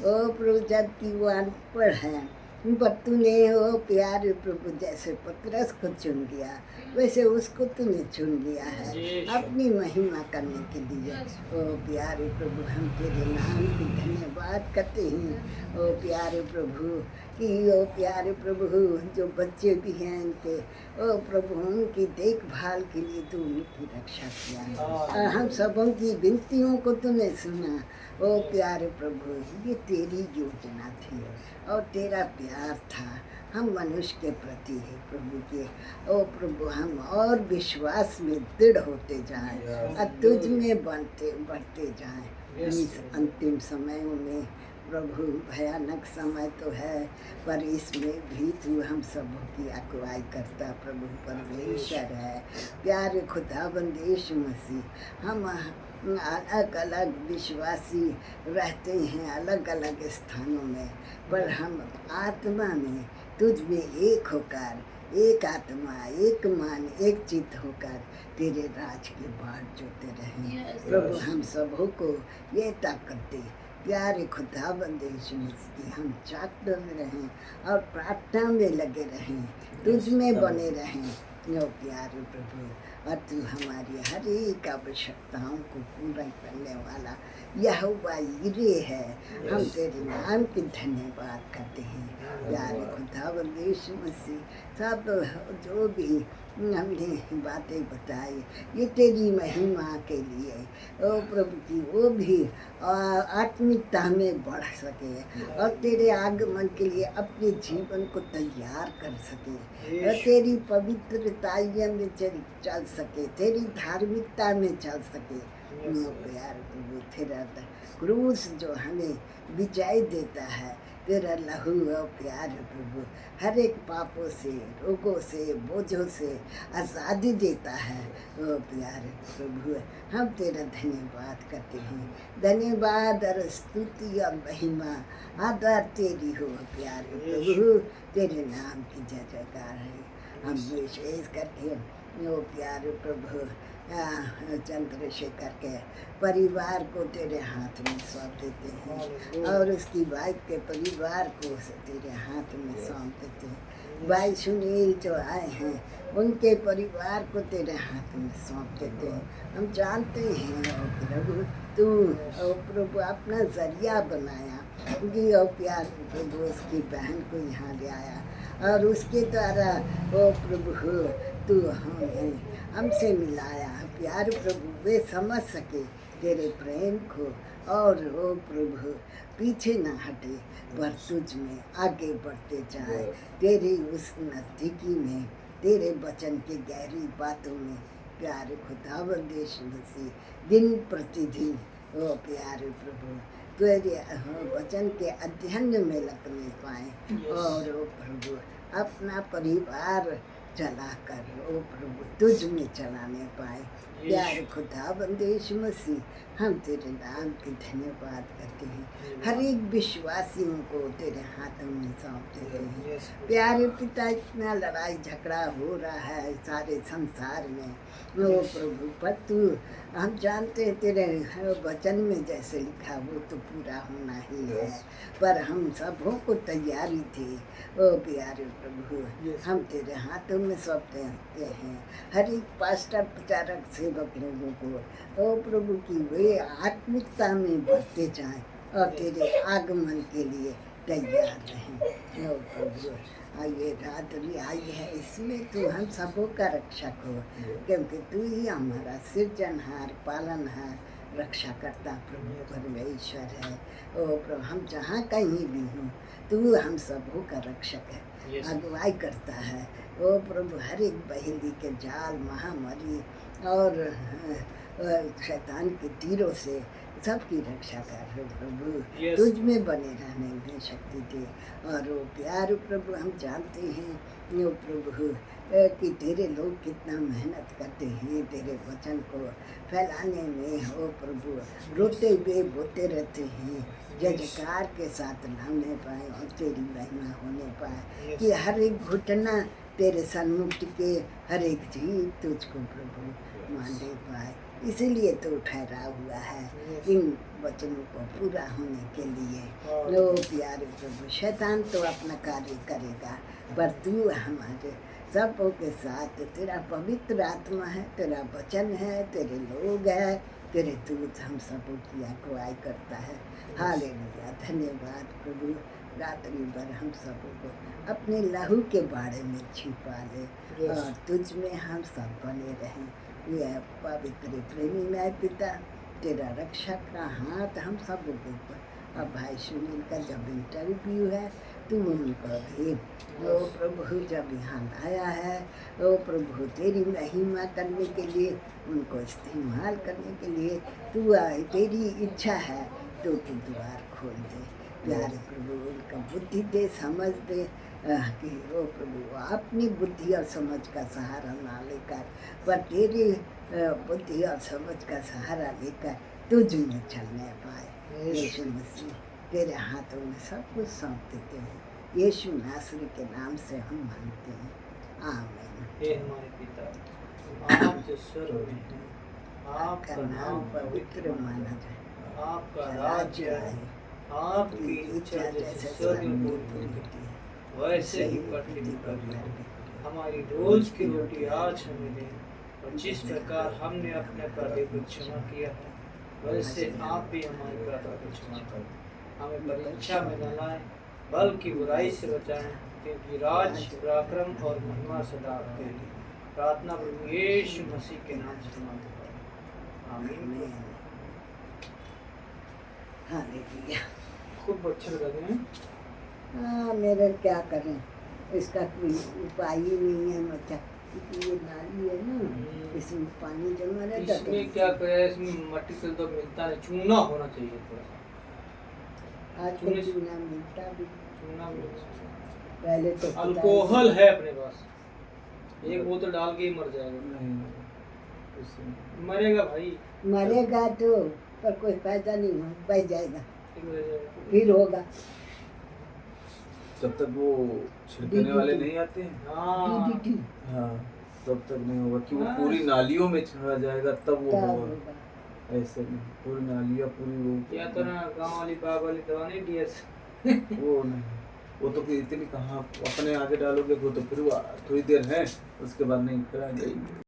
D: ओ प्रभु, जबकि वो अनपढ़ है, पर तूने ओ प्यारे प्रभु जैसे पतरस को चुन लिया, वैसे उसको तूने चुन लिया है अपनी महिमा करने के लिए। ओ प्यारे प्रभु, हम तेरे नाम की धन्यवाद करते हैं। ओ प्यारे प्रभु कि ओ प्यारे प्रभु, जो बच्चे भी हैं इनके, ओ प्रभु उनकी देखभाल के लिए तू उनकी रक्षा किया और हम सबों की विनतियों को तूने सुना। ओ प्यारे प्रभु, ये तेरी योजना थी और तेरा प्यार था हम मनुष्य के प्रति है प्रभु के। ओ प्रभु, हम और विश्वास में दृढ़ होते जाएं और तुझ में बढ़ते जाएं। इस अंतिम समयों में प्रभु, भयानक समय तो है, पर इसमें भी तू हम सबों की अगुवाई करता प्रभु परमेश्वर है। प्यारे खुदाबंद यीशु मसीह, हम अलग अलग विश्वासी रहते हैं अलग अलग स्थानों में, पर हम आत्मा में तुझ में एक होकर, एक आत्मा, एक मन, एक चित्त होकर तेरे राज के बाट जोते रहें। प्रभु, हम सबों को ये ताकत दे। प्यारे खुदाबंद यीशु मसीह, हम जागते में रहें और प्रार्थना में लगे रहें, तुझ में बने रहें। यो प्यारे प्रभु, और तू हमारी हर एक आवश्यकताओं को पूरा करने वाला यहोवा यिरे है। हम तेरे नाम की धन्यवाद करते हैं। प्यारे खुदावंद यीशु मसीह, सब जो भी हमने बातें बताई, ये तेरी महिमा के लिए ओ प्रभु की वो भी आत्मिकता में बढ़ सके और तेरे आगमन के लिए अपने जीवन को तैयार कर सके और तेरी पवित्रताइयों में चल सके, तेरी धार्मिकता में चल सके। प्यार प्रभु तेरा क्रूस जो हमें विजय देता है, तेरा लहू और प्यार प्रभु हर एक पापों से, रोगों से, बोझों से आज़ादी देता है। ओ प्यार प्रभु हम तेरा धन्यवाद करते हैं। धन्यवाद और स्तुति और महिमा आदर तेरी हो प्यार प्रभु, तेरे नाम की जय जयकार है। हम विशेष करके ओ प्यार प्रभु चंद्रशेखर के परिवार को तेरे हाथ में सौंप देते हैं और उसकी वाइफ के परिवार को तेरे हाथ में सौंप देते हैं। भाई सुनील जो आए हैं उनके परिवार को तेरे हाथ में सौंप देते हैं। हम जानते हैं ओ प्रभु तू ओ प्रभु अपना जरिया बनाया कि ओ प्यार प्रभु उसकी बहन को यहाँ ले आया और उसके द्वारा ओ प्रभु तू हमें हमसे मिलाया। प्यार प्रभु वे समझ सके तेरे प्रेम को और ओ प्रभु पीछे न हटे पर तुझ में आगे बढ़ते जाए, तेरी उस नज़दीकी में, तेरे वचन की गहरी बातों में प्यारे खुदावंद यीशु मसीह दिन प्रतिदिन ओ प्यारे प्रभु तेरे वचन के अध्ययन में लगने पाए और ओ प्रभु अपना परिवार चला कर ओ प्रभु तुझ में चलाने पाए। प्यारे खुदावंद यीशु मसीह हम तेरे नाम की धन्यवाद करते हैं। हर एक विश्वासियों को तेरे हाथों में सौंप देते हैं। प्यारे पिता इतना लड़ाई झगड़ा हो रहा है सारे संसार में ओ प्रभु, पर तू हम जानते हैं तेरे वचन में जैसे लिखा वो तो पूरा होना ही है, पर हम सबों को तैयारी थी ओ प्यारे प्रभु हम तेरे हाथों में सौंपते हैं। हर एक पास्टर प्रचारक सेवक लोगों को ओ प्रभु की वे आत्मिकता में बढ़ते जाएं और तेरे आगमन के लिए तैयार रहें। ओ प्रभु ये रात्रि आई है, इसमें तू हम सबों का रक्षक हो, क्योंकि तू ही हमारा सृजनहार पालनहार रक्षा करता प्रभु परमेश्वर है। ओ प्रभु हम जहाँ कहीं भी हों तू हम सबों का रक्षक है, अगुवाई करता है। ओ प्रभु हर एक बहेली के जाल, महामारी और शैतान के तीरों से सबकी रक्षा कर प्रभु, तुझ में बने रहने में शक्ति दे। और वो प्यार प्रभु हम जानते हैं ओ प्रभु कि तेरे लोग कितना मेहनत करते हैं तेरे वचन को फैलाने में। ओ प्रभु रोते हुए बोते रहते हैं, जय जयकार के साथ लाने पाए और तेरी महिमा होने पाए कि हर एक घुटना तेरे सन्मुख के हर एक जीव तुझको प्रभु मानने पाए। इसीलिए तो ठहरा हुआ है इन वचनों को पूरा होने के लिए। लो प्यारे प्रभु शैतान तो अपना कार्य करेगा, पर तू हमारे सबों के साथ, तेरा पवित्र आत्मा है, तेरा वचन है, तेरे लोग है, तेरे दूत हम सबों की अगुवाई करता है। हालेलुया धन्यवाद प्रभु। रात्रि भर हम सबों को अपने लहू के बारे में छिपा ले और तुझ में हम सब बने रहें। यह पवित्र प्रेमी न्याय पिता तेरा रक्षक का हाथ हम सब के ऊपर। अब भाई सुनील का जब इंटरव्यू है तुम उनको भी ओ प्रभु जब यहाँ लाया है ओ प्रभु तेरी महिमा करने के लिए, उनको इस्तेमाल करने के लिए तू आए, तेरी इच्छा है तो तू द्वार खोल दे। प्यारे प्रभु उनका बुद्धि दे, समझ दे कि ओ प्रभु अपनी बुद्धि और समझ का सहारा ना लेकर, पर तेरी बुद्धि और समझ का सहारा लेकर तुझ में चलने पाए। यीशु मसीह तेरे हाथों में सब कुछ सौंप देते हैं। यीशु नासरी के नाम से हम मांगते हैं, आमीन।
C: हे हमारे पिता आप जो स्वर्ग में हैं, आपका नाम पवित्र माना जाए, आपका राज्य आए, आपकी इच्छा जैसे स्वर्ग में पूरी होती है वैसे ही पृथ्वी पर भी। हमारी रोज की रोटी आज हमें दे, और जिस प्रकार हमने अपने अपराधी को क्षमा किया है वैसे आप भी हमारे अपराध को क्षमा करो। हमें परीक्षा में न लाएं बल्कि बुराई से बचाएं, क्योंकि राज पराक्रम और महिमा सदा आपके लिए। प्रार्थना प्रभु यीशु मसीह के नाम से मांगते हैं, आमीन।
D: हालेलुया।
C: खूब अच्छे लग रहे हैं।
D: हाँ, मेरे क्या करें, इसका कोई उपाय ही नहीं है। मतलब ये नाली है ना, इसमें पानी जमा रहता है।
C: इसमें क्या करे, इसमें मट्टी से तो मिलता नहीं, चूना होना चाहिए थोड़ा सा।
D: आजकल चूना मिलता भी,
C: चूना मिलता
D: पहले तो
C: अल्कोहल है अपने पास, एक बोतल डाल के ही मर जाएगा।
A: नहीं उससे नहीं।
C: मरेगा भाई,
D: मरेगा तो, पर कोई फायदा नहीं हो, बह जाएगा
C: ठीक हो जाएगा।
D: फिर होगा।
A: जब तक वो छिड़कने वाले नहीं आते हैं,
C: हाँ
D: DDT
A: हाँ, तब तक नहीं होगा कि वो
C: हाँ।
A: पूरी नालियों में छिड़ा जाएगा तब वो
D: तब
A: होगा।
D: होगा।
A: ऐसे नहीं, पूरी नालियाँ पूरी
C: या तो ना गाँव वाली बाग वाली दवा नहीं DS।
A: वो नहीं, वो तो फिर इतनी कहाँ अपने आगे डालोगे, वो तो फिर वो थोड़ी देर है, उसके बाद नहीं, फिर आ जाएगी।